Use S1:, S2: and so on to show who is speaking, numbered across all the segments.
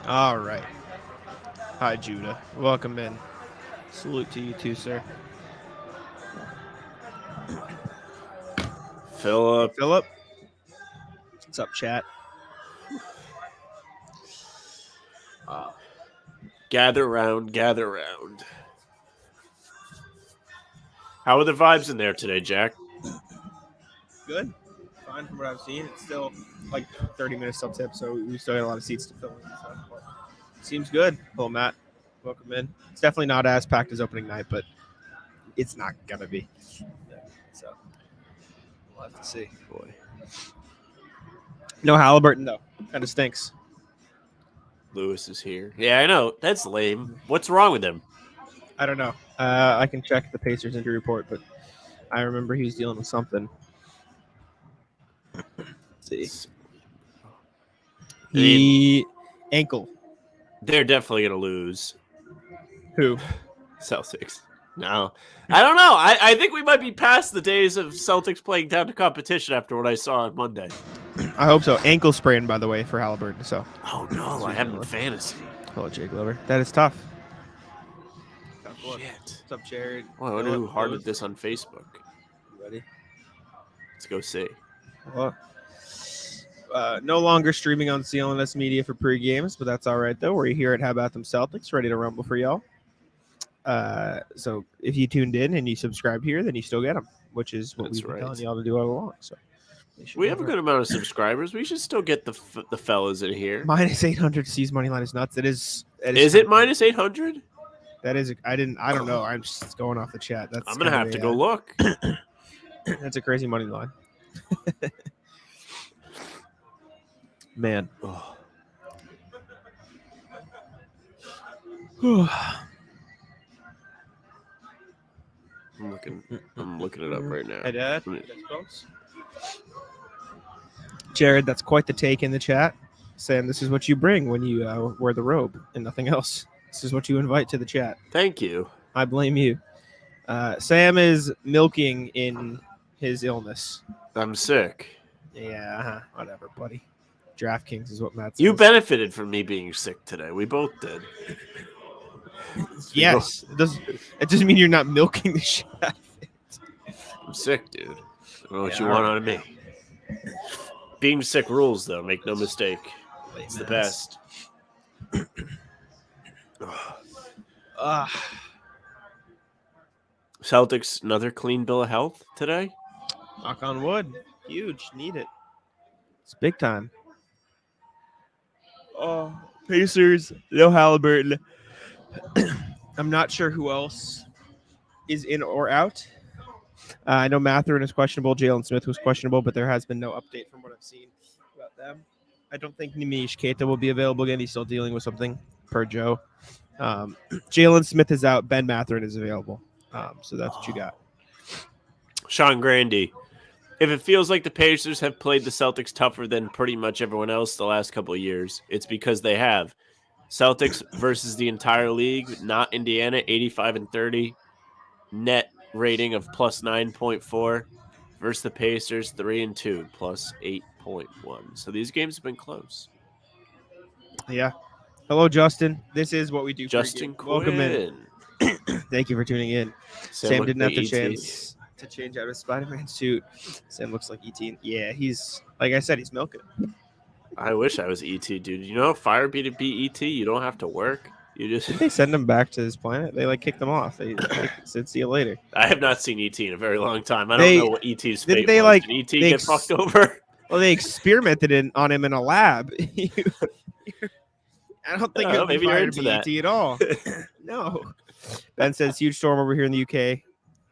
S1: All right. Hi, Judah. Welcome in. Salute to you too, sir.
S2: Philip.
S1: Philip. What's up, chat?
S2: Gather round, gather round. How are the vibes in there today, Jack?
S1: Good. Fine from what I've seen. It's still like 30 minutes till tip, so we still got a lot of seats to fill in and stuff. But seems good. Hello, Matt. Welcome in. It's definitely not as packed as opening night, but it's not gonna be. Yeah, so we'll have to see.
S2: Boy.
S1: No Haliburton though. Kind of stinks.
S2: Lewis is here. Yeah, I know. That's lame. What's wrong with him?
S1: I don't know. I can check the Pacers injury report, but I remember he was dealing with something. Let's see. Ankle.
S2: They're definitely going to lose.
S1: Who?
S2: Celtics. No. I don't know. I think we might be past the days of Celtics playing down to competition after what I saw on Monday.
S1: I hope so. Ankle sprain, by the way, for Haliburton. So.
S2: Oh, no. I have him in fantasy.
S1: Hello, Jake Glover. That is tough.
S2: Shit.
S1: What's up, Jared?
S2: Well, I wonder who hearted this on Facebook.
S1: You ready?
S2: Let's go see.
S1: Well, no longer streaming on CLNS Media for pre-games, but that's all right, though. We're here at How About Them Celtics, ready to rumble for y'all. So if you tuned in and you subscribe here, then you still get them, which is what we've been telling y'all to do all along. So
S2: we have a good amount of subscribers. We should still get the fellas in here.
S1: Minus 800 C's money line is nuts. It is.
S2: Is it minus 800?
S1: That is. I don't know. I'm just going off the chat.
S2: I'm gonna have to go look.
S1: That's a crazy money line. Man. Oh.
S2: I'm looking it up right now.
S1: Hey, Dad. Jared, that's quite the take in the chat, saying this is what you bring when you wear the robe and nothing else. This is what you invite to the chat.
S2: Thank you.
S1: I blame you. Sam is milking in his illness.
S2: I'm sick.
S1: Yeah, whatever, buddy. DraftKings is what Matt says.
S2: You benefited from me being sick today. We both did.
S1: Yes. It doesn't mean you're not milking the shit out of it.
S2: I'm sick, dude. I don't know what you want out of me. Being sick rules, though. Make no mistake. It's the best. Celtics, another clean bill of health today?
S1: Knock on wood. Huge. Need it. It's big time. Oh, Pacers, no Haliburton. I'm not sure who else is in or out. I know Mathurin is questionable. Jaylen Smith was questionable, but there has been no update from what I've seen about them. I don't think Nimish Keita will be available again. He's still dealing with something, per Joe. Jaylen Smith is out. Ben Mathurin is available. So that's what you got.
S2: Sean Grandy. If it feels like the Pacers have played the Celtics tougher than pretty much everyone else the last couple of years, it's because they have. Celtics versus the entire league, not Indiana, 85-30. Net rating of plus 9.4 versus the Pacers, 3-2, plus 8.1. So these games have been close.
S1: Yeah. Hello, Justin. This is what we do.
S2: Justin Quinn.
S1: Welcome in. Thank you for tuning in. Sam didn't have the chance to change out his Spider-Man suit. Sam looks like E.T. Yeah, he's, like I said, he's milking.
S2: I wish I was E.T., dude. You know, Fire be to be E.T., you don't have to work. You just
S1: Did they send him back to his planet? They kicked him off. They said, "See you later."
S2: I have not seen E.T. in a very long time. I don't know what E.T.'s fate was. Did E.T. get fucked over?
S1: Well, they experimented on him in a lab. I don't think
S2: maybe you're into that.
S1: E.T. at all. No. Ben says huge storm over here in the UK.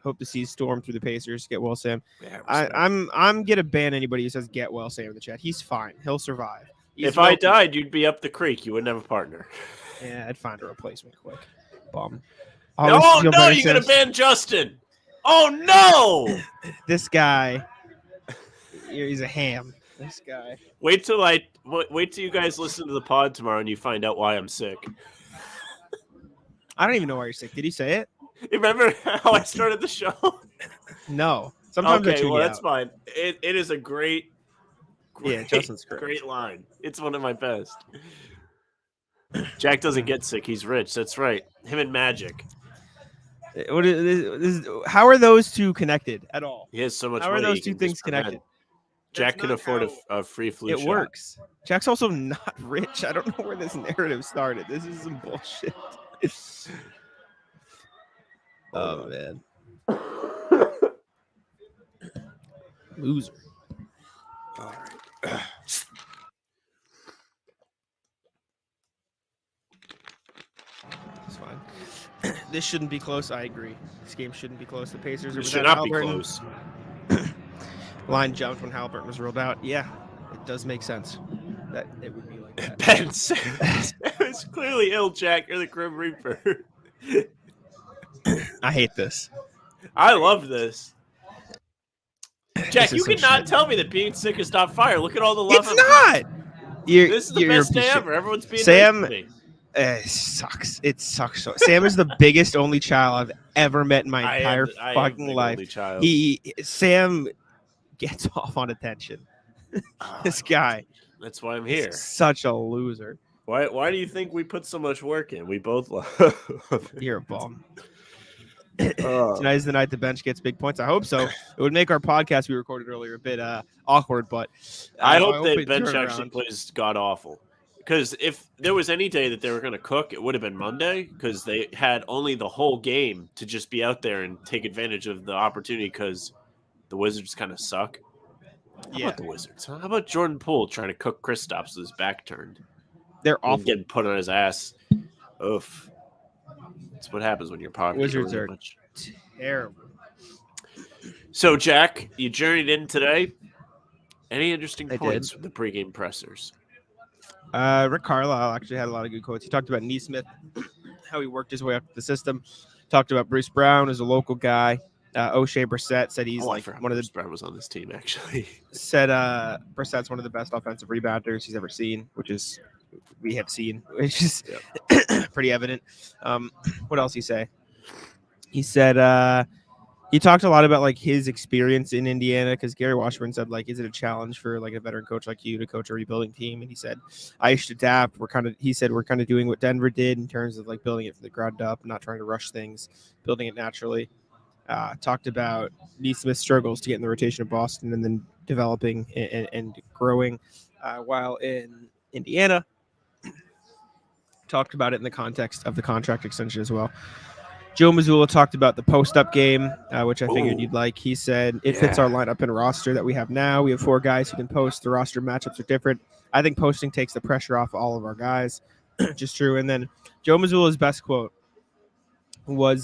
S1: Hope to see storm through the Pacers. Get well, Sam. Yeah, I'm gonna ban anybody who says get well, Sam in the chat. He's fine. He'll survive.
S2: If I died, you'd be up the creek. You wouldn't have a partner.
S1: Yeah, I'd find a replacement quick. Bum.
S2: Oh no, you're gonna ban Justin. Oh no!
S1: This guy, he's a ham. This guy.
S2: Wait till you guys listen to the pod tomorrow and you find out why I'm sick.
S1: I don't even know why you're sick. Did he say it?
S2: You remember how I started the show?
S1: No. Sometimes
S2: that's fine. It is a great
S1: Justin's great.
S2: Great line. It's one of my best. Jack doesn't get sick. He's rich. That's right. Him and Magic.
S1: How are those two connected at all?
S2: He has so much
S1: How are
S2: money.
S1: those
S2: He
S1: two
S2: can just
S1: things
S2: prevent.
S1: connected?
S2: Jack
S1: That's
S2: can
S1: not
S2: afford
S1: how
S2: a free flu
S1: it
S2: shot.
S1: works. Jack's also not rich. I don't know where this narrative started. This is some bullshit. Oh man, loser.
S2: All right.
S1: It's fine. This shouldn't be close. I agree. This game shouldn't be close. The Pacers are
S2: It should
S1: without
S2: not be
S1: Haliburton.
S2: close.
S1: Line jumped when Haliburton was ruled out. Yeah, it does make sense that it would be like that.
S2: Ben Simmons is clearly ill, Jack. You're the Grim Reaper.
S1: I hate this.
S2: I love this. Jack,
S1: This is
S2: you
S1: some
S2: cannot
S1: shit.
S2: tell me that being sick is not fire. Look at all the love.
S1: It's not.
S2: This is the best day ever. Everyone's being nice to me.
S1: It sucks. It sucks. Sam is the biggest only child I've ever met in my entire fucking life. Sam gets off on attention. This guy.
S2: That's why I'm here.
S1: He's such a loser.
S2: Why do you think we put so much work in? We both love.
S1: You're a bum. Tonight is the night the bench gets big points. I hope so. It would make our podcast we recorded earlier a bit awkward, but
S2: I hope that bench actually plays god awful. Because if there was any day that they were going to cook, it would have been Monday, because they had only the whole game to just be out there and take advantage of the opportunity, because the Wizards kind of suck. How about the Wizards? How about Jordan Poole trying to cook Kristaps with his back turned?
S1: They're awful.
S2: Getting put on his ass. Oof. That's what happens when you're popular.
S1: Wizards are terrible.
S2: So, Jack, you journeyed in today. Any interesting points from the pregame pressers?
S1: Rick Carlisle actually had a lot of good quotes. He talked about Neesmith, how he worked his way up the system. Talked about Bruce Brown as a local guy. O'Shea Brissett said he's like one of the.
S2: Bruce Brown was on this team, actually.
S1: Said Brissett's one of the best offensive rebounders he's ever seen, which is pretty evident. What else he say? He said he talked a lot about like his experience in Indiana, because Gary Washburn said like, is it a challenge for like a veteran coach like you to coach a rebuilding team? And he said, I should adapt. We're kind of doing what Denver did in terms of like building it from the ground up, not trying to rush things, building it naturally. Talked about Neesmith's struggles to get in the rotation of Boston and then developing and growing while in Indiana. Talked about it in the context of the contract extension as well. Joe Mazzulla talked about the post-up game, which I figured you'd like. He said it fits our lineup and roster that we have now. We have 4 guys who can post. The roster matchups are different. I think posting takes the pressure off all of our guys. Just true. And then Joe Mazzulla's best quote was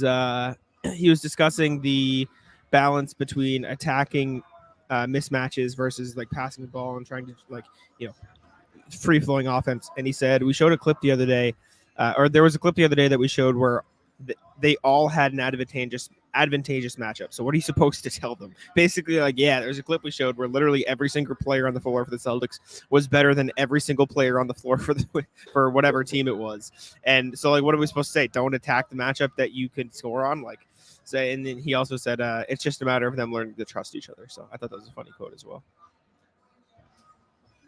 S1: he was discussing the balance between attacking mismatches versus like passing the ball and trying to free-flowing offense. And he said, we showed a clip the other day, or there was a clip the other day that we showed where they all had an advantageous matchup. So what are you supposed to tell them? Basically, like, there's a clip we showed where literally every single player on the floor for the Celtics was better than every single player on the floor for whatever team it was. And so, like, what are we supposed to say? Don't attack the matchup that you can score on, say. And then he also said it's just a matter of them learning to trust each other. So I thought that was a funny quote as well.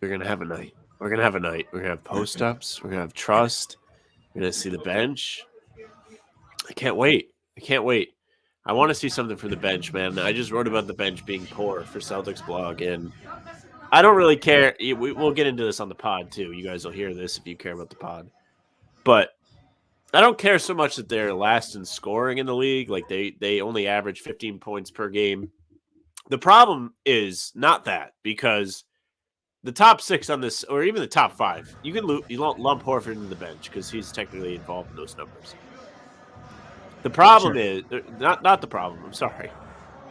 S2: We're gonna have a night. We're gonna have post-ups. We're gonna have trust. We're gonna see the bench. I can't wait. I want to see something from the bench, man. I just wrote about the bench being poor for Celtics blog, and I don't really care. We'll get into this on the pod, too. You guys will hear this if you care about the pod. But I don't care so much that they're last in scoring in the league. Like, they only average 15 points per game. The problem is not that, because the top 6 on this, or even the top 5, you can lump Horford into the bench because he's technically involved in those numbers. The problem is not the problem. I'm sorry.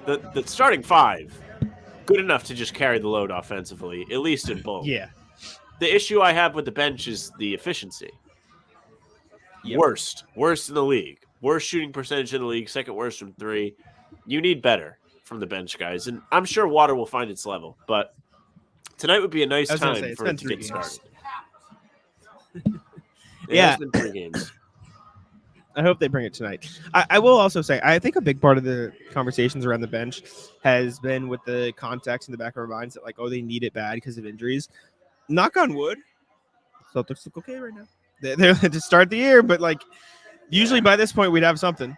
S2: The starting 5, good enough to just carry the load offensively, at least in both.
S1: Yeah.
S2: The issue I have with the bench is the efficiency. Yep. Worst in the league. Worst shooting percentage in the league. Second worst from 3. You need better from the bench, guys, and I'm sure water will find its level. But tonight would be a nice time for it to get started. It's been 3 games.
S1: I hope they bring it tonight. I will also say, I think a big part of the conversations around the bench has been with the context in the back of our minds that, like, they need it bad because of injuries. Knock on wood, Celtics look okay right now. They're to start the year, but like usually by this point we'd have something.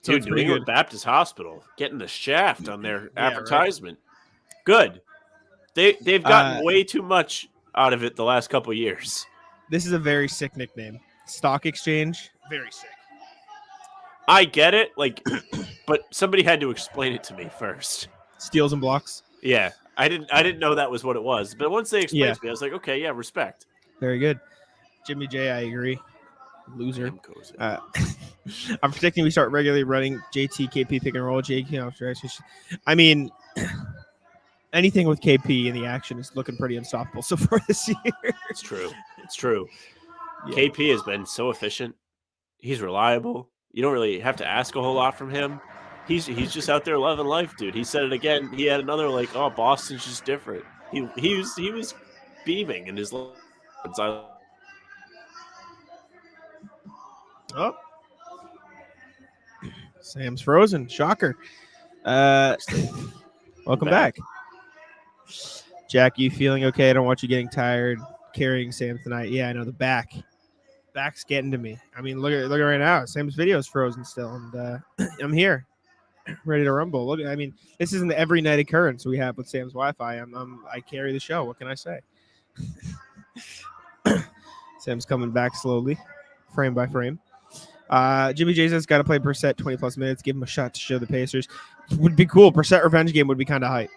S1: So
S2: Dude,
S1: it's
S2: New
S1: pretty
S2: England
S1: good.
S2: Baptist Hospital getting the shaft on their
S1: Yeah, right.
S2: advertisement. Good. They've gotten
S1: Uh,
S2: way too much out of it the last couple of years.
S1: This is a very sick nickname. Stock Exchange, very sick.
S2: I get it, but somebody had to explain it to me first.
S1: Steals and blocks.
S2: Yeah, I didn't know that was what it was, but once they explained
S1: Yeah.
S2: it to me, I was like, okay, yeah, respect.
S1: Very good. Jimmy J, I agree. Loser.
S2: Damn Cozy.
S1: I'm predicting we start regularly running JT, KP, pick and roll. JT, I mean, anything with KP in the action is looking pretty unstoppable so far this year.
S2: It's true. It's true.
S1: Yeah.
S2: KP has been so efficient. He's reliable. You don't really have to ask a whole lot from him. He's just out there loving life, dude. He said it again. He had another oh, Boston's just different. He was beaming in his.
S1: Oh, Sam's frozen. Shocker. Welcome back. Jack, you feeling okay? I don't want you getting tired carrying Sam tonight. Yeah, I know the back's getting to me. I mean, look at right now. Sam's video is frozen still, and I'm here, ready to rumble. Look, I mean, this isn't the every night occurrence we have with Sam's Wi-Fi. I carry the show. What can I say? Sam's coming back slowly, frame by frame. Jimmy Jason's got to play Brissett 20+ minutes. Give him a shot to show the Pacers. Would be cool. Brissett revenge game would be kind of hype.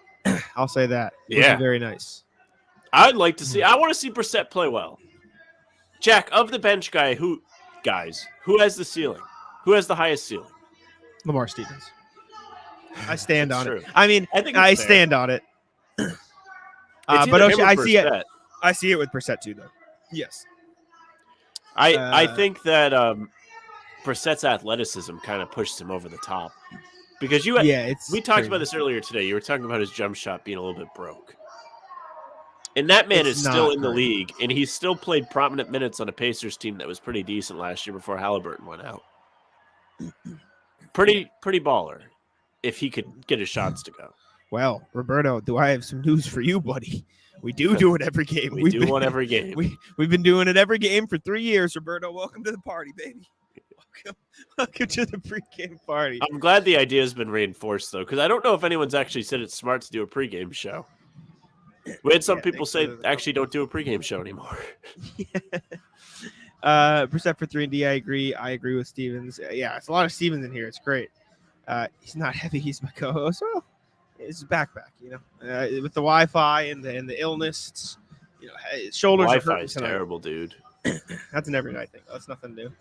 S1: I'll say that.
S2: Yeah,
S1: very nice.
S2: I'd like to see. I want to see Brissett play well. Jack, of the bench who has the ceiling? Who has the highest ceiling?
S1: Lamar Stevens. I stand on
S2: true.
S1: it. I mean, I stand on it. But I see it. I see it with Brissett too, though. Yes.
S2: I think that Brissett's athleticism kind of pushed him over the top because we talked about this earlier today. You were talking about his jump shot being a little bit broke. And that man is still in the league, and he's still played prominent minutes on a Pacers team that was pretty decent last year before Haliburton went out. Pretty baller if he could get his shots to go.
S1: Well, Roberto, do I have some news for you, buddy? We do it every game.
S2: We've do one every game.
S1: We've been doing it every game for 3 years, Roberto. Welcome to the party, baby. Welcome to the pregame party.
S2: I'm glad the idea has been reinforced, though, because I don't know if anyone's actually said it's smart to do a pregame show. We had some people say actually don't do a pregame show anymore.
S1: Brissett for 3 and D. I agree with Stevens. Yeah, it's a lot of Stevens in here. It's great. He's not heavy. He's my co-host. Well, it's backpack, with the Wi-Fi and the illness. It's, his shoulders
S2: Wi-Fi
S1: are hurting
S2: is
S1: tonight.
S2: terrible, dude.
S1: That's an every night thing. That's nothing new.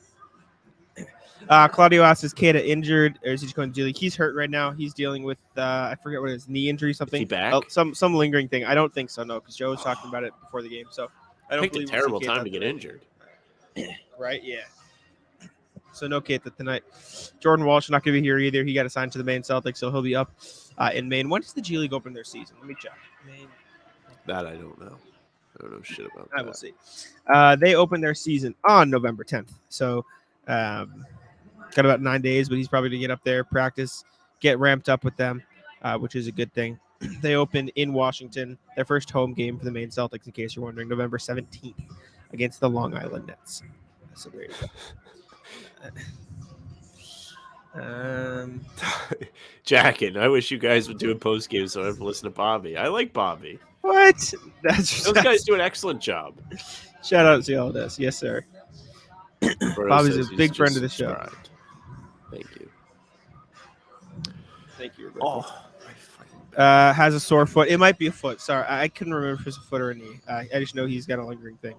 S1: Claudio asks, is Keita injured or is he just going to G-League? He's hurt right now. He's dealing with I forget what it is, knee injury, something.
S2: Is he back?
S1: Some lingering thing. I don't think so, no, because Joe was talking about it before the game. So I don't
S2: picked a terrible time to get injured.
S1: Right? Yeah. So no Keita tonight. Jordan Walsh not going to be here either. He got assigned to the Maine Celtics, so he'll be up in Maine. When does the G League open their season? Let me check. Maine.
S2: That I don't know. I don't know shit about that.
S1: I will see. They open their season on November 10th. So got about 9 days, but he's probably to get up there, practice, get ramped up with them, which is a good thing. They open in Washington, their first home game for the Maine Celtics, in case you're wondering, November 17th against the Long Island Nets. So there you go.
S2: Jacket, I wish you guys would do a post game so I have to listen to Bobby. I like Bobby.
S1: What?
S2: Those guys do an excellent job.
S1: Shout out to all this. Yes, sir. Bobby's a big friend of the show.
S2: Subscribed. Thank you.
S1: Thank you, Roberto.
S2: Oh,
S1: has a sore foot. It might be a foot. Sorry, I couldn't remember if it's a foot or a knee. I just know he's got a lingering thing.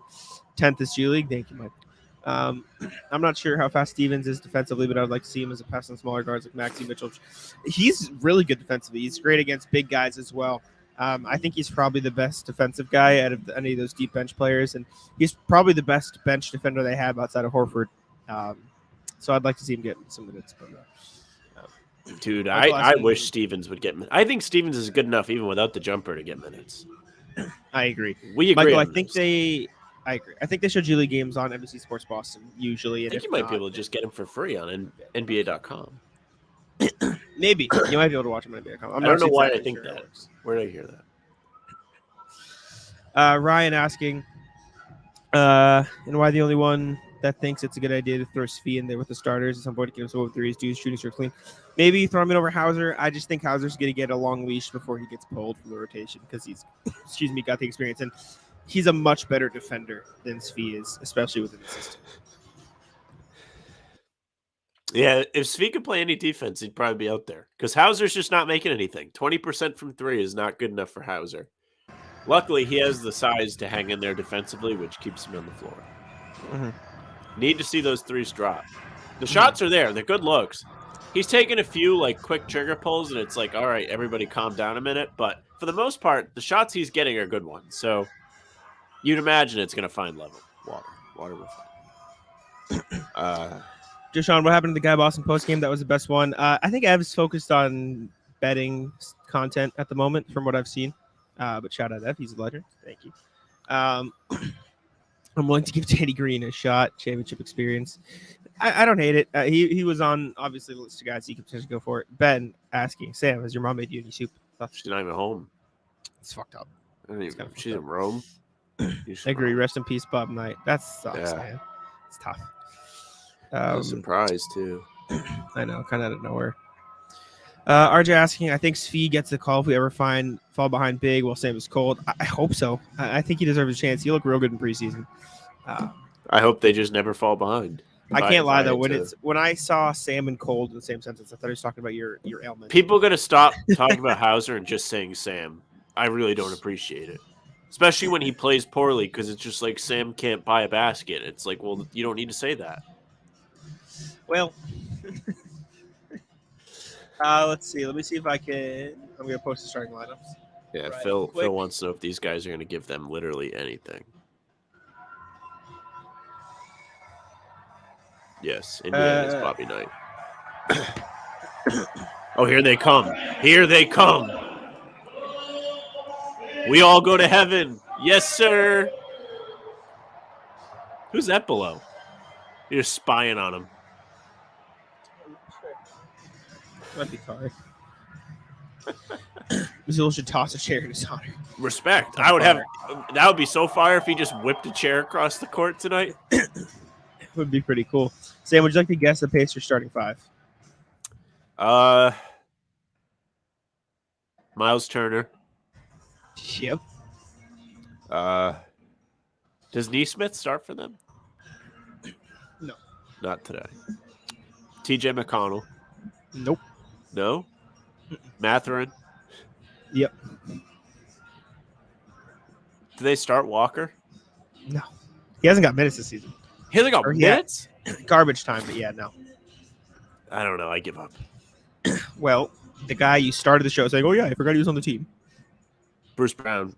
S1: 10th is G League. Thank you, Mike. I'm not sure how fast Stevens is defensively, but I would like to see him as a pest on smaller guards like Maxey Mitchell. He's really good defensively. He's great against big guys as well. I think he's probably the best defensive guy out of any of those deep bench players, and he's probably the best bench defender they have outside of Horford. So I'd like to see him get some minutes.
S2: Dude, I wish Stevens would get minutes. I think Stevens is good enough even without the jumper to get minutes.
S1: I agree.
S2: We agree.
S1: Michael, I agree. I think they show G League games on NBC Sports Boston usually.
S2: I think you might be able to just get them for free on NBA.com.
S1: Maybe. You might be able to watch them on NBA.com.
S2: I don't know why I think that. Where did I hear that?
S1: Ryan asking, And why the only one that thinks it's a good idea to throw Svi in there with the starters at some point to get him some over threes, do his shooting strip clean. Maybe throw him in over Hauser. I just think Hauser's going to get a long leash before he gets pulled from the rotation because he's, got the experience. And he's a much better defender than Svi is, especially within the system.
S2: Yeah, if Svi could play any defense, he'd probably be out there because Hauser's just not making anything. 20% from 3 is not good enough for Hauser. Luckily, he has the size to hang in there defensively, which keeps him on the floor.
S1: Mm-hmm.
S2: Need to see those threes drop. The shots are there. They're good looks. He's taken a few like quick trigger pulls, and it's like, all right, everybody calm down a minute. But for the most part, the shots he's getting are good ones. So you'd imagine it's going to find level. Water will find.
S1: Deshaun, what happened to the guy Boston post game? That was the best one. I think Ev's focused on betting content at the moment, from what I've seen. But shout out Ev, he's a legend. Thank you. I'm willing to give Danny Green a shot. Championship experience. I don't hate it. He was on obviously the list of guys you could potentially go for. Ben asking, Sam, has your mom made you any soup?
S2: She's not even home.
S1: It's fucked up.
S2: She's in Rome.
S1: I agree. Rest in peace, Bob Knight. That sucks, man. It's tough.
S2: Surprise too.
S1: I know, kind of out of nowhere. RJ asking, I think Svi gets the call if we ever fall behind big while Sam is cold. I hope so. I think he deserves a chance. He looked real good in preseason.
S2: I hope they just never fall behind.
S1: I can't lie though. When I saw Sam and cold in the same sentence, I thought he was talking about your ailment.
S2: People are gonna stop talking about Hauser and just saying Sam. I really don't appreciate it, especially when he plays poorly because it's just like Sam can't buy a basket. It's like, well, you don't need to say that.
S1: Well, let's see. Let me see if I can. I'm going to post the starting lineups.
S2: Yeah, right, Phil wants to know if these guys are going to give them literally anything. Yes, Indiana's Bobby Knight. Oh, here they come. Here they come. We all go to heaven. Yes, sir. Who's that below? You're spying on him.
S1: Might be Kari. Mazul should toss a chair in his honor.
S2: Respect. I would have. That would be so fire if he just whipped a chair across the court tonight.
S1: It would be pretty cool. Sam, would you like to guess the Pacers starting five?
S2: Myles Turner.
S1: Yep.
S2: Does Neesmith start for them?
S1: No.
S2: Not today. TJ McConnell.
S1: Nope.
S2: No? Mathurin?
S1: Yep.
S2: Do they start Walker?
S1: No. He hasn't got minutes this season.
S2: He hasn't got minutes?
S1: Garbage time, but yeah, no.
S2: I don't know. I give up.
S1: Well, the guy you started the show saying, oh, yeah, I forgot he was on the team.
S2: Bruce Brown.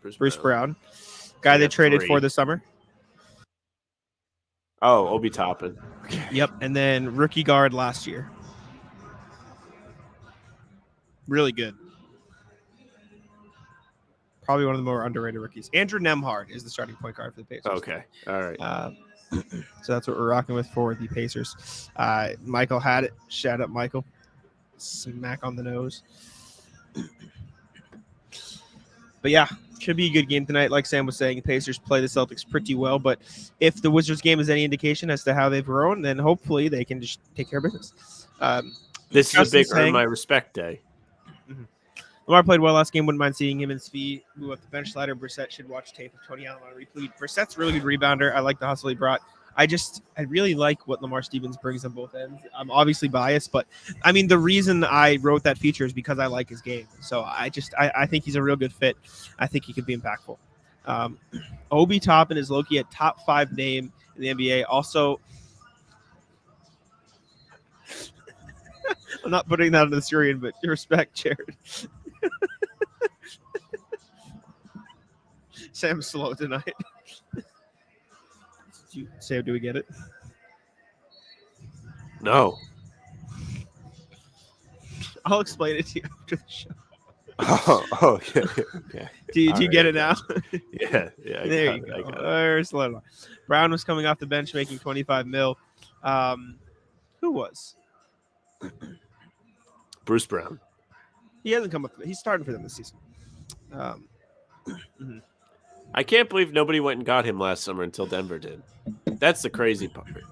S1: Bruce Brown. Guy they traded for this summer.
S2: Oh, Obi Toppin.
S1: Yep. And then rookie guard last year. Really good. Probably one of the more underrated rookies. Andrew Nembhard is the starting point guard for the Pacers.
S2: Okay. All right.
S1: So that's what we're rocking with for the Pacers. Michael had it. Shout out, Michael. Smack on the nose. But yeah, should be a good game tonight. Like Sam was saying, the Pacers play the Celtics pretty well. But if the Wizards game is any indication as to how they've grown, then hopefully they can just take care of business.
S2: This is a big earn my respect day.
S1: Mm-hmm. Lamar played well last game. Wouldn't mind seeing him and Svi move up the bench ladder. Brissett should watch tape of Tony Allen on replay. Brissett's a really good rebounder. I like the hustle he brought. I really like what Lamar Stevens brings on both ends. I'm obviously biased, but I mean, the reason I wrote that feature is because I like his game. So I think he's a real good fit. I think he could be impactful. Obi Toppin is low-key a top 5 name in the NBA. Also, I'm not putting that on the Syrian, but respect, Jared. Sam's slow tonight. Sam, do we get it?
S2: No.
S1: I'll explain it to you after the show.
S2: Oh, yeah. Okay.
S1: Do you get it now?
S2: Yeah.
S1: There you go. Brown was coming off the bench making $25 million. Who was?
S2: Bruce Brown.
S1: He hasn't come up. He's starting for them this season.
S2: I can't believe nobody went and got him last summer until Denver did. That's the crazy part.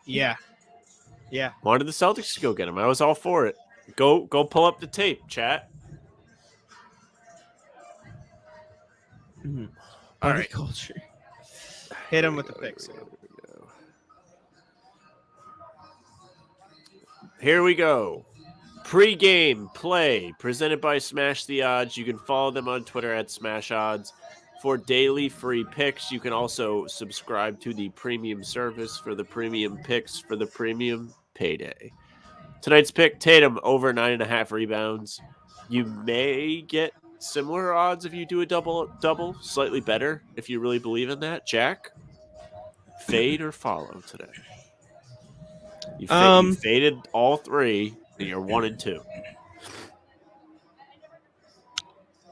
S1: Yeah. Yeah.
S2: Wanted the Celtics to go get him. I was all for it. Go pull up the tape, chat.
S1: Mm-hmm.
S2: All
S1: Buddy
S2: right.
S1: culture. Hit him with the pick.
S2: Here we go. Pre-game play presented by Smash the Odds. You can follow them on Twitter at Smash Odds for daily free picks. You can also subscribe to the premium service for the premium picks for the premium payday. Tonight's pick, Tatum over 9.5 rebounds. You may get similar odds if you do a double, slightly better if you really believe in that. Jack, fade or follow today? You faded all three, and you're 1 and 2.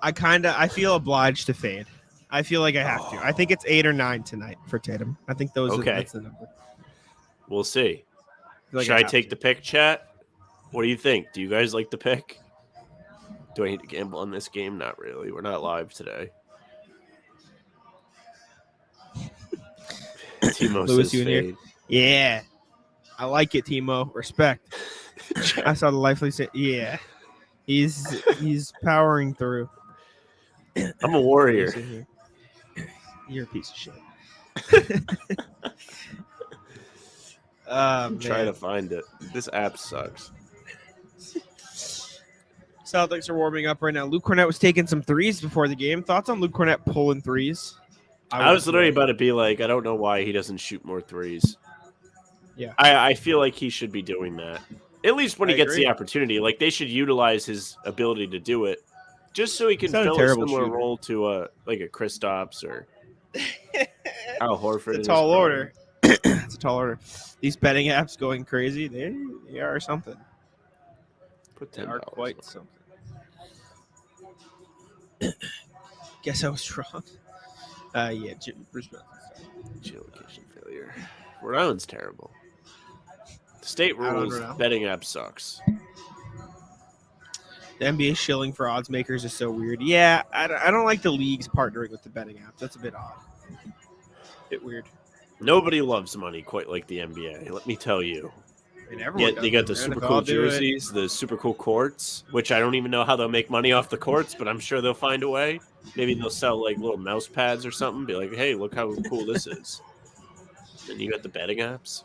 S1: I feel obliged to fade. I feel like I have to. I think it's 8 or 9 tonight for Tatum. I think that's the number.
S2: We'll see.
S1: Like
S2: Should I take the pick, chat? What do you think? Do you guys like the pick? Do I need to gamble on this game? Not really. We're not live today. Timo
S1: Lewis,
S2: says
S1: you in
S2: fade.
S1: here? Yeah. I like it, Timo. Respect. I saw the lively say, yeah. He's powering through.
S2: I'm a warrior.
S1: You're a piece of shit.
S2: I'm trying to find it. This app sucks.
S1: Celtics are warming up right now. Luke Cornett was taking some threes before the game. Thoughts on Luke Cornett pulling threes?
S2: I was literally about to be like, I don't know why he doesn't shoot more threes.
S1: Yeah.
S2: I feel like he should be doing that. At least when he gets the opportunity. Like, they should utilize his ability to do it just so he can fill a similar role to a Kristaps or Al Horford.
S1: It's a tall order. It's a tall order. These betting apps going crazy. They are something.
S2: They
S1: are quite something. Guess I was wrong. Yeah, Bruce
S2: Geolocation failure. Rhode Island's terrible. The state rules betting app sucks.
S1: The NBA shilling for odds makers is so weird. Yeah, I don't like the leagues partnering with the betting apps. That's a bit odd. Bit weird.
S2: Nobody loves money quite like the NBA. Let me tell you. They got the super cool jerseys, the super cool courts, which I don't even know how they'll make money off the courts, but I'm sure they'll find a way. Maybe they'll sell like little mouse pads or something. Be like, hey, look how cool this is. Then you got the betting apps.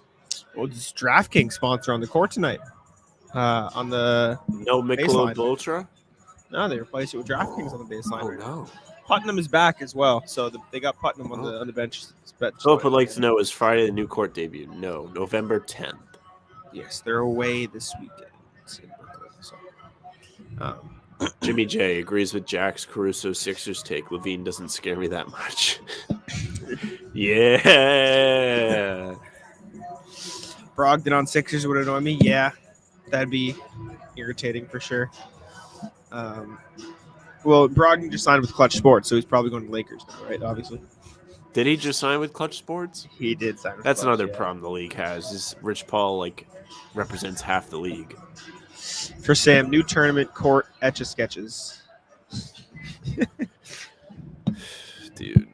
S1: Well, this DraftKings sponsor on the court tonight. On the
S2: no Michelob Ultra.
S1: No, they replaced it with DraftKings on the baseline.
S2: Oh no.
S1: Putnam is back as well, so they got Putnam on the bench.
S2: Philip would like to know, is Friday the new court debut? No, November 10th.
S1: Yes, they're away this weekend. So,
S2: Jimmy J agrees with Jack's Caruso Sixers take. Levine doesn't scare me that much. Yeah.
S1: Brogdon on Sixers would annoy me. Yeah, that'd be irritating for sure. Well, Brogdon just signed with Clutch Sports, so he's probably going to Lakers now, right? Obviously.
S2: Did he just sign with Clutch Sports?
S1: He did sign with
S2: That's
S1: Clutch,
S2: another problem the league has, is Rich Paul represents half the league.
S1: For Sam, new tournament court Etch-a-Sketches.
S2: Dude.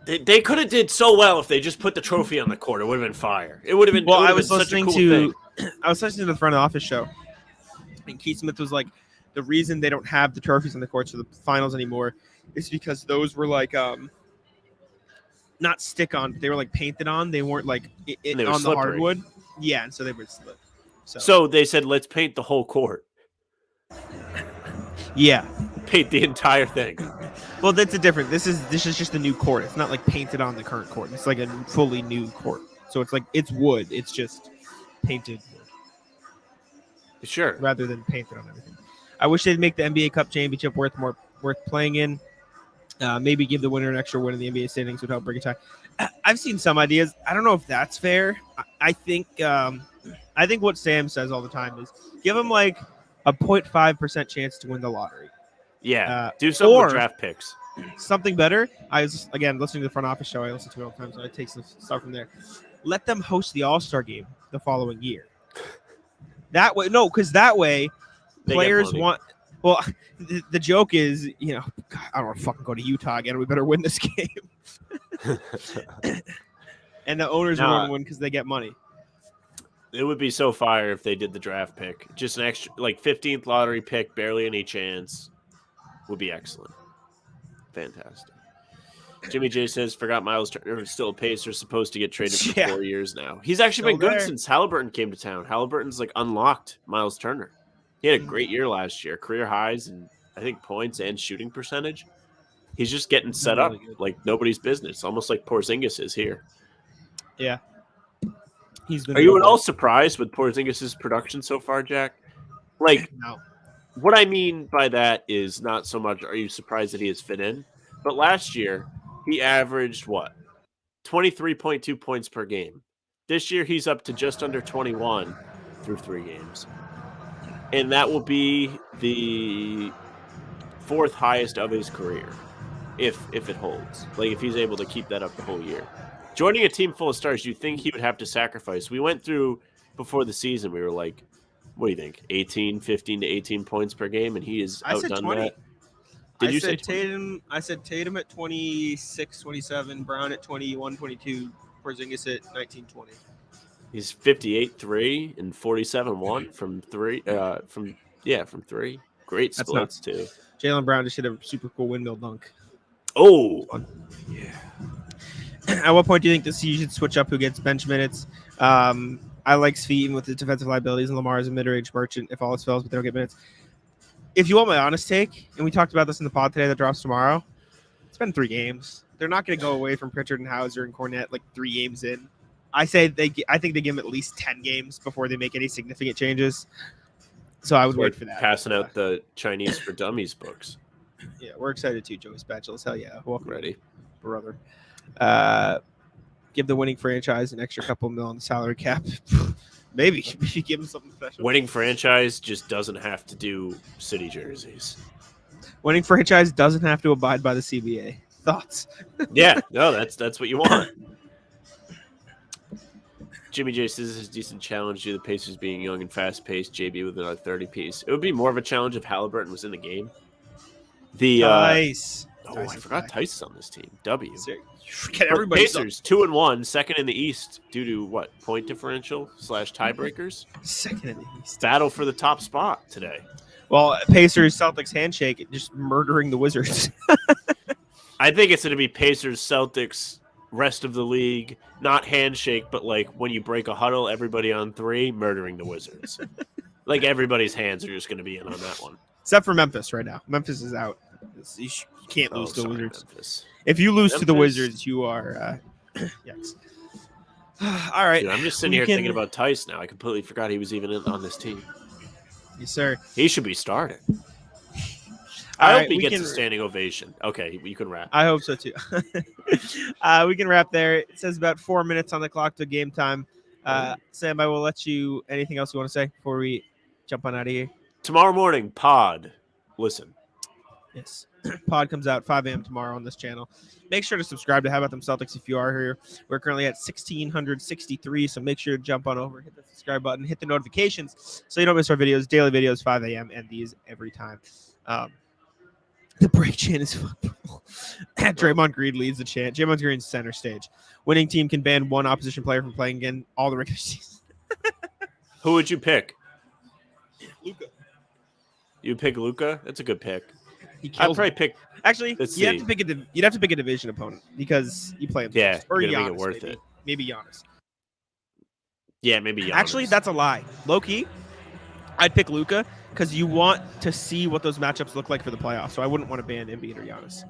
S2: They could have did so well if they just put the trophy on the court. It would have been fire. It would have been.
S1: Well,
S2: I was listening to
S1: the front office show, and Keith Smith was like, the reason they don't have the trophies on the courts for the finals anymore is because those were not stick on. They were painted on. They weren't on the hardwood. Yeah, and so they would slip.
S2: So they said, let's paint the whole court.
S1: Yeah.
S2: Paint the entire thing.
S1: Well, that's a different. This is just a new court. It's not painted on the current court. It's a fully new court. So it's wood. It's just painted wood.
S2: Sure.
S1: Rather than painted on everything. I wish they'd make the NBA Cup championship worth playing in. Maybe give the winner an extra win in the NBA standings would help bring it time. I've seen some ideas. I don't know if that's fair. I think what Sam says all the time is give them a 0.5% chance to win the lottery.
S2: Yeah, do something with draft picks.
S1: Something better. I was listening to the front office show. I listen to it all the time, so I take some stuff from there. Let them host the All-Star game the following year. That way, because players want. Well, the joke is, God, I don't want to fucking go to Utah again. We better win this game. And the owners would want to win because they get money.
S2: It would be so fire if they did the draft pick. Just an extra, 15th lottery pick, barely any chance. Would be excellent. Fantastic. Jimmy J says, forgot Myles Turner is still a Pacer, supposed to get traded for 4 years now. He's actually been good since Haliburton came to town. Haliburton's unlocked Myles Turner. He had a great year last year, career highs in, I think, points and shooting percentage. He's just getting set up like nobody's business, almost like Porzingis is here.
S1: Yeah.
S2: Are you at all surprised with Porzingis' production so far, Jack?
S1: No.
S2: What I mean by that is not so much are you surprised that he has fit in, but last year he averaged 23.2 points per game. This year he's up to just under 21 through 3 games. And that will be the 4th highest of his career if it holds. If he's able to keep that up the whole year. Joining a team full of stars, you'd think he would have to sacrifice. We went through before the season, we were like, what do you think? 15 to 18 points per game, and he has outdone that. Did you say
S1: Tatum? I said Tatum at 26, 27, Brown at 21, 22, Porzingis at 19, 20.
S2: He's 58-3 and 47-1 from 3. From 3. Great splits too.
S1: Jaylen Brown just hit a super cool windmill dunk.
S2: Oh, yeah.
S1: At what point do you think the Sea should switch up who gets bench minutes? I like Svi with the defensive liabilities, and Lamar is a mid-range merchant if all else fails, but they don't get minutes. If you want my honest take, and we talked about this in the pod today that drops tomorrow, it's been 3 games. They're not going to go away from Pritchard and Hauser and Cornette 3 games in. I think they give him at least 10 games before they make any significant changes. So I would wait for that.
S2: Passing out the Chinese for Dummies books.
S1: Yeah, we're excited too, Joey Spatulas. Hell yeah. Welcome,
S2: ready,
S1: brother. Give the winning franchise an extra couple mil on the salary cap. Maybe give him something special.
S2: Winning franchise just doesn't have to do city jerseys.
S1: Winning franchise doesn't have to abide by the CBA. Thoughts?
S2: Yeah, no, that's what you want. Jimmy J says this is a decent challenge due to the Pacers being young and fast-paced. JB with another 30 piece. It would be more of a challenge if Haliburton was in the game.
S1: Nice.
S2: I forgot Tyson's on this team. W.
S1: Forget everybody.
S2: Pacers 2-1, second in the East due to what? Point differential / tiebreakers.
S1: Second in the East.
S2: Battle for the top spot today.
S1: Well, Pacers Celtics handshake, just murdering the Wizards.
S2: I think it's going to be Pacers Celtics rest of the league, not handshake, but when you break a huddle, everybody on 3 murdering the Wizards. Everybody's hands are just going to be in on that one.
S1: Except for Memphis right now. Memphis is out. You can't lose to the Wizards.
S2: Memphis.
S1: If you lose to the Wizards, you are yes. All right.
S2: Dude, I'm just sitting here thinking about Tice now. I completely forgot he was even on this team.
S1: Yes, sir.
S2: He should be starting. I hope he gets a standing ovation. Okay, you can wrap.
S1: I hope so too. We can wrap there. It says about 4 minutes on the clock to game time. Sam, I will let you. Anything else you want to say before we jump on out of here?
S2: Tomorrow morning, pod. Listen.
S1: Yes. Pod comes out 5 a.m. tomorrow on this channel. Make sure to subscribe to How About Them Celtics if you are here. We're currently at 1,663, so make sure to jump on over, hit the subscribe button, hit the notifications so you don't miss our videos. Daily videos, 5 a.m., and these every time. The break chant is football. Draymond Green leads the chant. Draymond Green's center stage. Winning team can ban one opposition player from playing again all the regular season.
S2: Who would you
S1: Luka.
S2: You pick Luka? That's a good pick.
S1: I'd
S2: probably pick.
S1: Actually, you'd have to pick a division opponent because you play him.
S2: Yeah,
S1: or
S2: Giannis,
S1: make
S2: it worth it.
S1: Maybe Giannis.
S2: Yeah, maybe Giannis.
S1: Actually, that's a lie. Low key, I'd pick Luka because you want to see what those matchups look like for the playoffs. So I wouldn't want to ban Embiid or Giannis.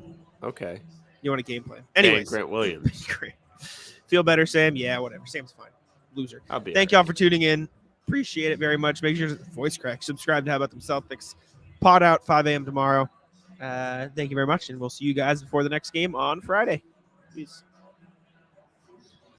S2: Okay.
S1: You want a game plan. Anyways,
S2: Grant Williams.
S1: Great. Feel better, Sam? Yeah, whatever. Sam's fine. Loser. Thank
S2: y'all
S1: for tuning in. Appreciate it very much. Make sure to voice crack. Subscribe to How About Them Celtics. Pod out 5 a.m. tomorrow. Thank you very much, and we'll see you guys before the next game on Friday. Peace.